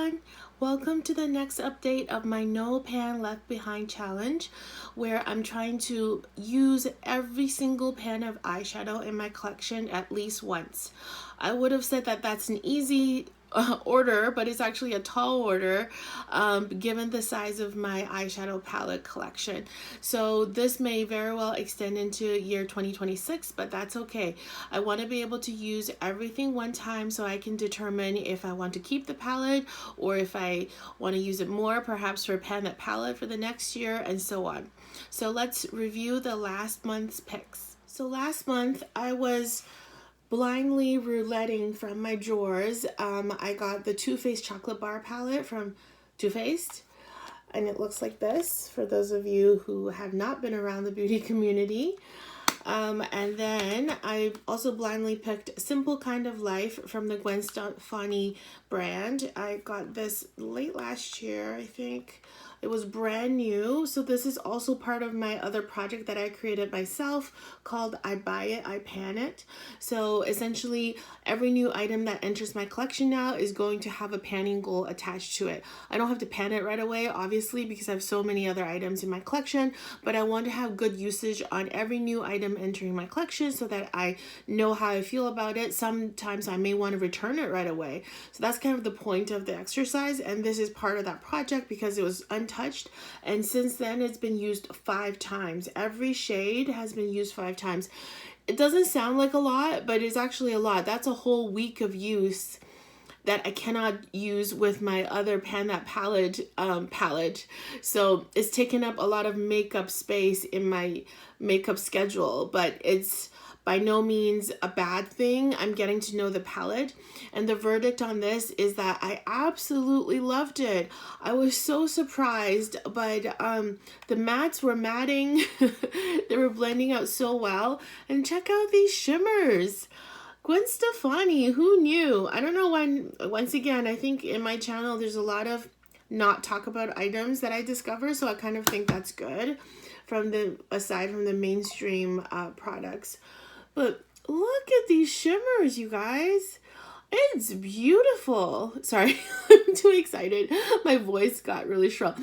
everyone, welcome to the next update of my No Pan Left Behind challenge, where I'm trying to use every single pan of eyeshadow in my collection at least once. I would have said that that's an easy order, but it's actually a tall order given the size of my eyeshadow palette collection. So this may very well extend into year 2026, but that's okay. I want to be able to use everything one time so I can determine if I want to keep the palette or if I want to use it more, perhaps for Pan That Palette for the next year, and so on. So let's review the last month's picks. So last month I was blindly rouletting from my drawers. I got the Too Faced chocolate bar palette from Too Faced, and it looks like this for those of you who have not been around the beauty community. And then I also blindly picked Simple Kind of Life from the Gwen Stefani brand. I got this late last year, I think. It was brand new. So this is also part of my other project that I created myself called I Buy It, I Pan It. So essentially every new item that enters my collection now is going to have a panning goal attached to it. I don't have to pan it right away, obviously, because I have so many other items in my collection, but I want to have good usage on every new item entering my collection so that I know how I feel about it. Sometimes I may want to return it right away. So that's kind of the point of the exercise, and this is part of that project because it was untouched, and since then it's been used 5 times. Every shade has been used 5 times. It doesn't sound like a lot, but it's actually a lot. That's a whole week of use that I cannot use with my other Pan That Palette palette. So it's taken up a lot of makeup space in my makeup schedule, but it's by no means a bad thing. I'm getting to know the palette, and the verdict on this is that I absolutely loved it. I was so surprised, but the mattes were matting. They were blending out so well, and check out these shimmers. Gwen Stefani, who knew? I don't know when, once again, I think in my channel there's a lot of not talk about items that I discover, so I kind of think that's good from aside from the mainstream products. But look at these shimmers, you guys. It's beautiful. Sorry, I'm too excited. My voice got really shrill.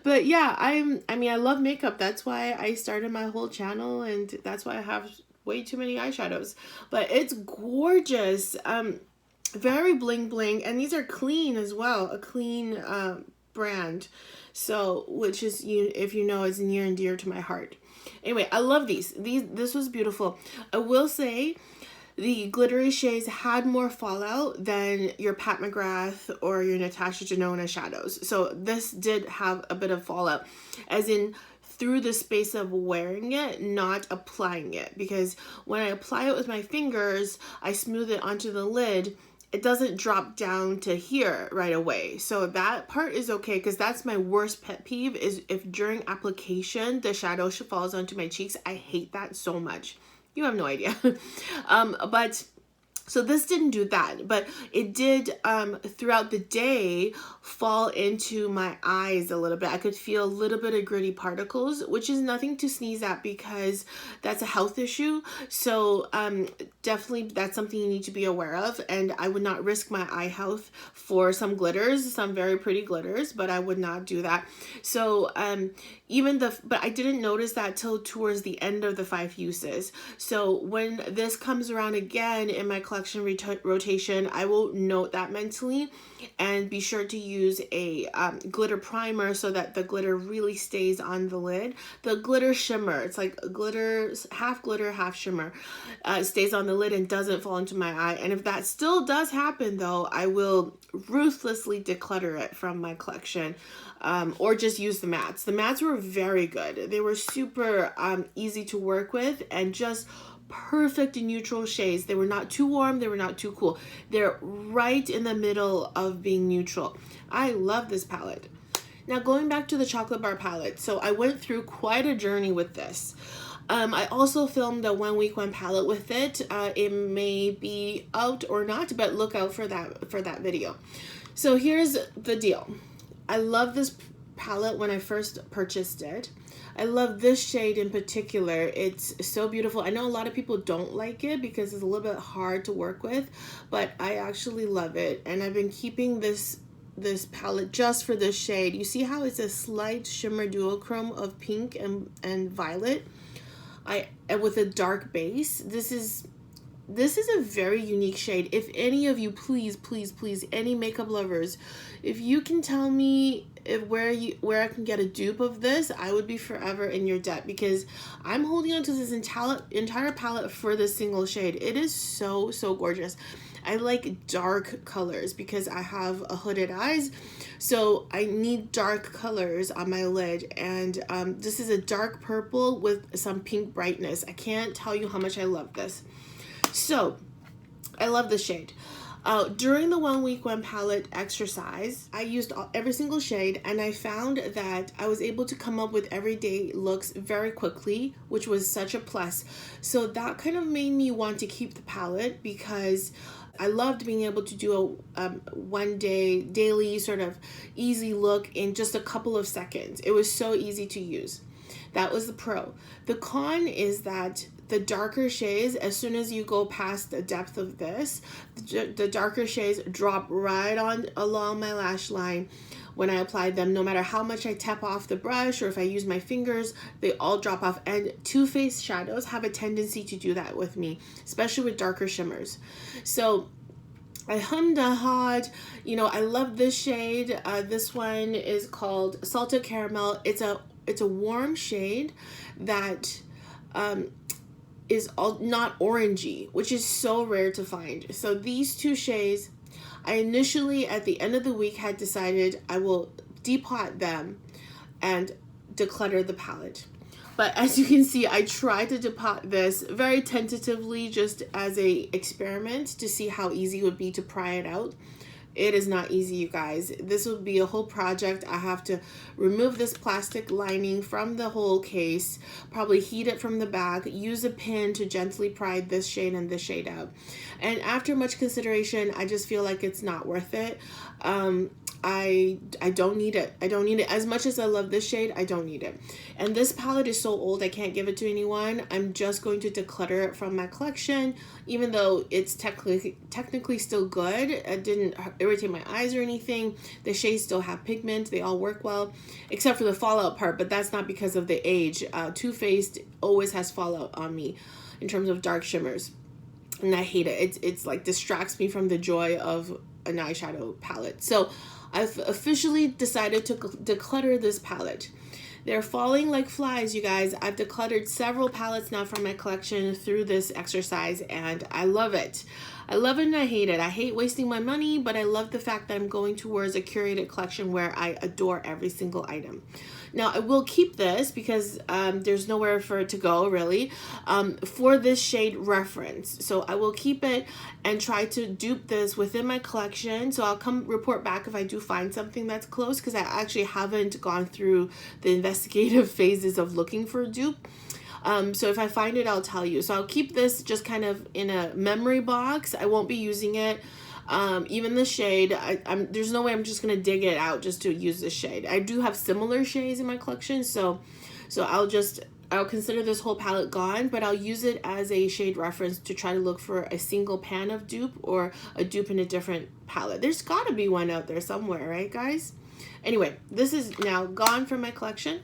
But yeah, I mean, I love makeup. That's why I started my whole channel, and that's why I have way too many eyeshadows. But it's gorgeous. Very bling bling, and these are clean as well. A clean brand. So, which is, if you know, is near and dear to my heart. Anyway, I love these. This was beautiful. I will say the glittery shades had more fallout than your Pat McGrath or your Natasha Denona shadows. So this did have a bit of fallout, as in through the space of wearing it, not applying it. Because when I apply it with my fingers, I smooth it onto the lid, it doesn't drop down to here right away. So that part is okay, because that's my worst pet peeve, is if during application the shadow falls onto my cheeks. I hate that so much. You have no idea. But so this didn't do that, but it did throughout the day fall into my eyes a little bit. I could feel a little bit of gritty particles, which is nothing to sneeze at because that's a health issue. So definitely that's something you need to be aware of, and I would not risk my eye health for some glitters, some very pretty glitters, but I would not do that. So but I didn't notice that till towards the end of the 5 uses. So when this comes around again in my collection rotation, I will note that mentally and be sure to use a glitter primer so that the glitter really stays on the lid. The glitter shimmer, it's like glitter, half shimmer, stays on the lid and doesn't fall into my eye. And if that still does happen though, I will ruthlessly declutter it from my collection. Or just use the mattes. The mattes were very good. They were super easy to work with and just perfect neutral shades. They were not too warm, they were not too cool. They're right in the middle of being neutral. I love this palette. Now going back to the chocolate bar palette. So I went through quite a journey with this. I also filmed a 1 week 1 palette with it. It may be out or not, but look out for that video. So here's the deal. I love this palette when I first purchased it. I love this shade in particular. It's so beautiful. I know a lot of people don't like it because it's a little bit hard to work with, but I actually love it. And I've been keeping this this palette just for this shade. You see how it's a slight shimmer duochrome of pink and violet, with a dark base. This is a very unique shade. If any of you, please, any makeup lovers, if you can tell me where I can get a dupe of this, I would be forever in your debt, because I'm holding on to this entire palette for this single shade. It is so gorgeous. I like dark colors because I have a hooded eyes, so I need dark colors on my lid, and this is a dark purple with some pink brightness. I can't tell you how much I love this. So I love the shade. During the 1 week 1 palette exercise, I used every single shade, and I found that I was able to come up with everyday looks very quickly, which was such a plus. So that kind of made me want to keep the palette, because I loved being able to do a daily sort of easy look in just a couple of seconds. It was so easy to use. That was the pro. The con is that the darker shades, as soon as you go past the depth of this, the darker shades drop right on along my lash line when I apply them. No matter how much I tap off the brush or if I use my fingers, they all drop off. And Too Faced shadows have a tendency to do that with me, especially with darker shimmers. So I hummed and hawed. You know, I love this shade. This one is called Salted Caramel. It's a warm shade that is not orangey, which is so rare to find. So these two shades, I initially at the end of the week had decided I will depot them and declutter the palette. But as you can see, I tried to depot this very tentatively, just as a experiment to see how easy it would be to pry it out. It is not easy, you guys. This would be a whole project. I have to remove this plastic lining from the whole case, probably heat it from the back, use a pin to gently pry this shade and this shade out. And after much consideration, I just feel like it's not worth it. I don't need it. I don't need it. As much as I love this shade, I don't need it. And this palette is so old, I can't give it to anyone. I'm just going to declutter it from my collection, even though it's technically still good. It didn't irritate my eyes or anything. The shades still have pigment. They all work well, except for the fallout part, but that's not because of the age. Too Faced always has fallout on me in terms of dark shimmers, and I hate it. It's like distracts me from the joy of an eyeshadow palette. So I've officially decided to declutter this palette. They're falling like flies, you guys. I've decluttered several palettes now from my collection through this exercise, and I love it. I love it and I hate it. I hate wasting my money, but I love the fact that I'm going towards a curated collection where I adore every single item. Now, I will keep this because there's nowhere for it to go, really, for this shade reference. So I will keep it and try to dupe this within my collection. So I'll come report back if I do find something that's close, because I actually haven't gone through the investigative phases of looking for a dupe. So if I find it, I'll tell you. So I'll keep this just kind of in a memory box. I won't be using it. Even the shade, there's no way I'm just gonna dig it out just to use this shade. I do have similar shades in my collection, so I'll consider this whole palette gone, but I'll use it as a shade reference to try to look for a single pan of dupe or a dupe in a different palette. There's gotta be one out there somewhere, right, guys? Anyway, this is now gone from my collection.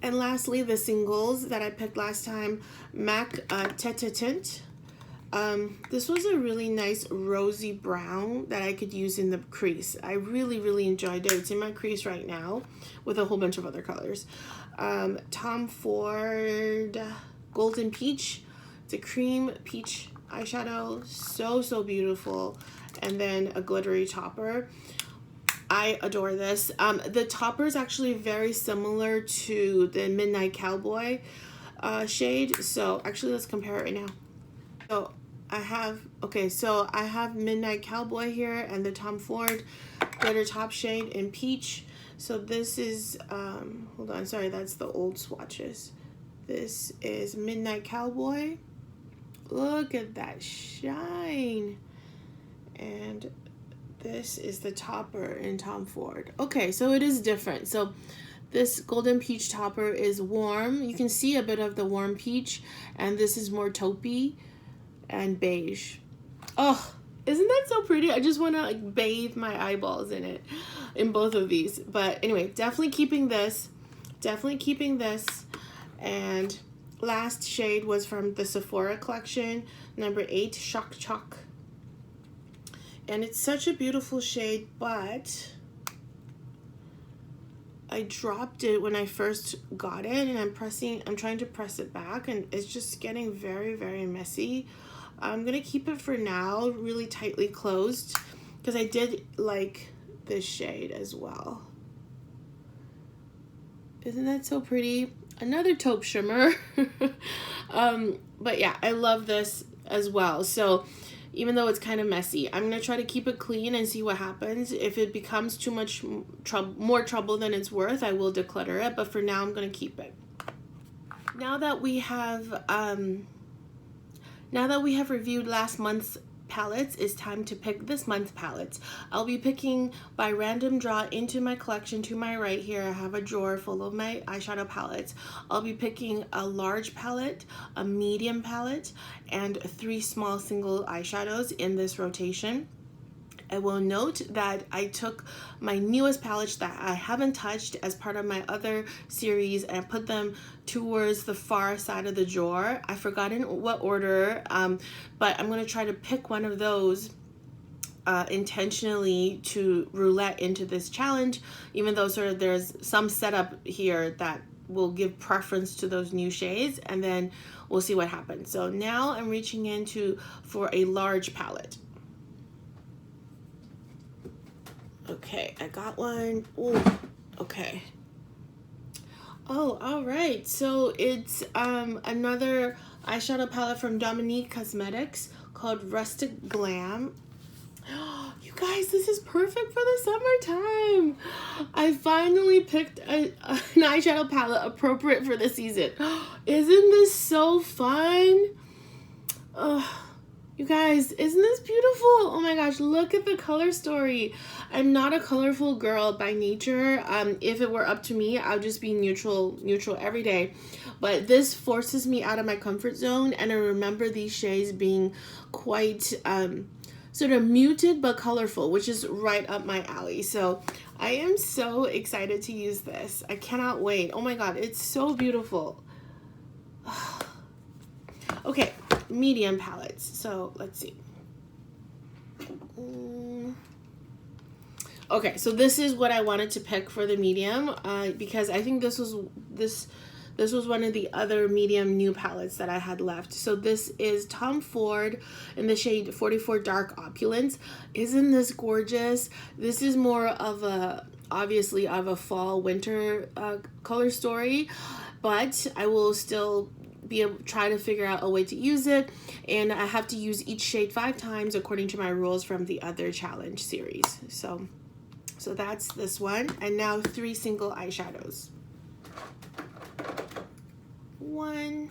And lastly, the singles that I picked last time, MAC Tete Tint. This was a really nice rosy brown that I could use in the crease. I really enjoyed it. It's in my crease right now with a whole bunch of other colors. Tom Ford Golden Peach. It's a cream peach eyeshadow. So beautiful. And then a glittery topper. I adore this. The topper is actually very similar to the Midnight Cowboy shade. So actually, let's compare it right now. So I have Midnight Cowboy here and the Tom Ford glitter top shade in peach. So this is, hold on, sorry, that's the old swatches. This is Midnight Cowboy. Look at that shine. And this is the topper in Tom Ford. Okay, so it is different. So this golden peach topper is warm. You can see a bit of the warm peach, and this is more taupey and beige. Oh, Isn't that so pretty? I just want to like bathe my eyeballs in it, in both of these. But anyway, definitely keeping this. Definitely keeping this. And last shade was from the Sephora collection, number 8, Shock Chalk. And it's such a beautiful shade, but I dropped it when I first got it, and I'm trying to press it back, and it's just getting very, very messy. I'm gonna keep it for now really tightly closed because I did like this shade as well. Isn't that so pretty? Another taupe shimmer. But yeah, I love this as well. So even though it's kind of messy, I'm gonna try to keep it clean and see what happens. If it becomes too much more trouble than it's worth, I will declutter it, but for now I'm gonna keep it. Now that we have reviewed last month's palettes, it's time to pick this month's palettes. I'll be picking by random draw into my collection. To my right here, I have a drawer full of my eyeshadow palettes. I'll be picking a large palette, a medium palette, and 3 small single eyeshadows in this rotation. I will note that I took my newest palettes that I haven't touched as part of my other series and put them towards the far side of the drawer. I've forgotten what order, but I'm going to try to pick one of those intentionally to roulette into this challenge, even though sort of there's some setup here that will give preference to those new shades, and then we'll see what happens. So now I'm reaching into for a large palette. Okay, I got one. Ooh, okay. Oh, all right. So it's another eyeshadow palette from Dominique Cosmetics called Rustic Glam. You guys, this is perfect for the summertime. I finally picked an eyeshadow palette appropriate for the season. Isn't this so fun? You guys, isn't this beautiful? Oh my gosh, look at the color story. I'm not a colorful girl by nature. If it were up to me, I'll just be neutral every day. But this forces me out of my comfort zone, and I remember these shades being quite sort of muted but colorful, which is right up my alley. So I am so excited to use this. I cannot wait. Oh my god, it's so beautiful. Okay, medium palettes. So let's see. Okay, so this is what I wanted to pick for the medium because I think this was one of the other medium new palettes that I had left. So this is Tom Ford in the shade 44 Dark Opulence. Isn't this gorgeous? This is more of a, obviously, of a fall winter color story, but I will still try to figure out a way to use it, and I have to use each shade 5 times according to my rules from the other challenge series. So that's this one, and now 3 single eyeshadows. 1.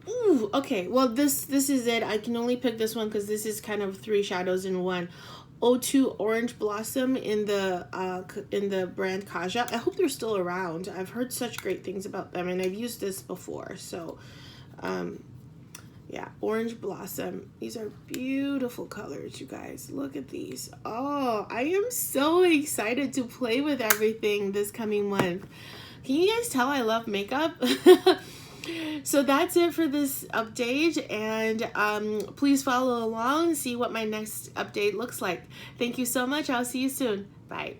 Ooh, okay. Well, this is it. I can only pick this one because this is kind of 3 shadows in one. O2 Orange Blossom in the brand Kaja. I hope they're still around. I've heard such great things about them, and I've used this before. So, yeah, Orange Blossom. These are beautiful colors, you guys. Look at these. Oh, I am so excited to play with everything this coming month. Can you guys tell I love makeup? So that's it for this update, and please follow along, see what my next update looks like. Thank you so much. I'll see you soon. Bye.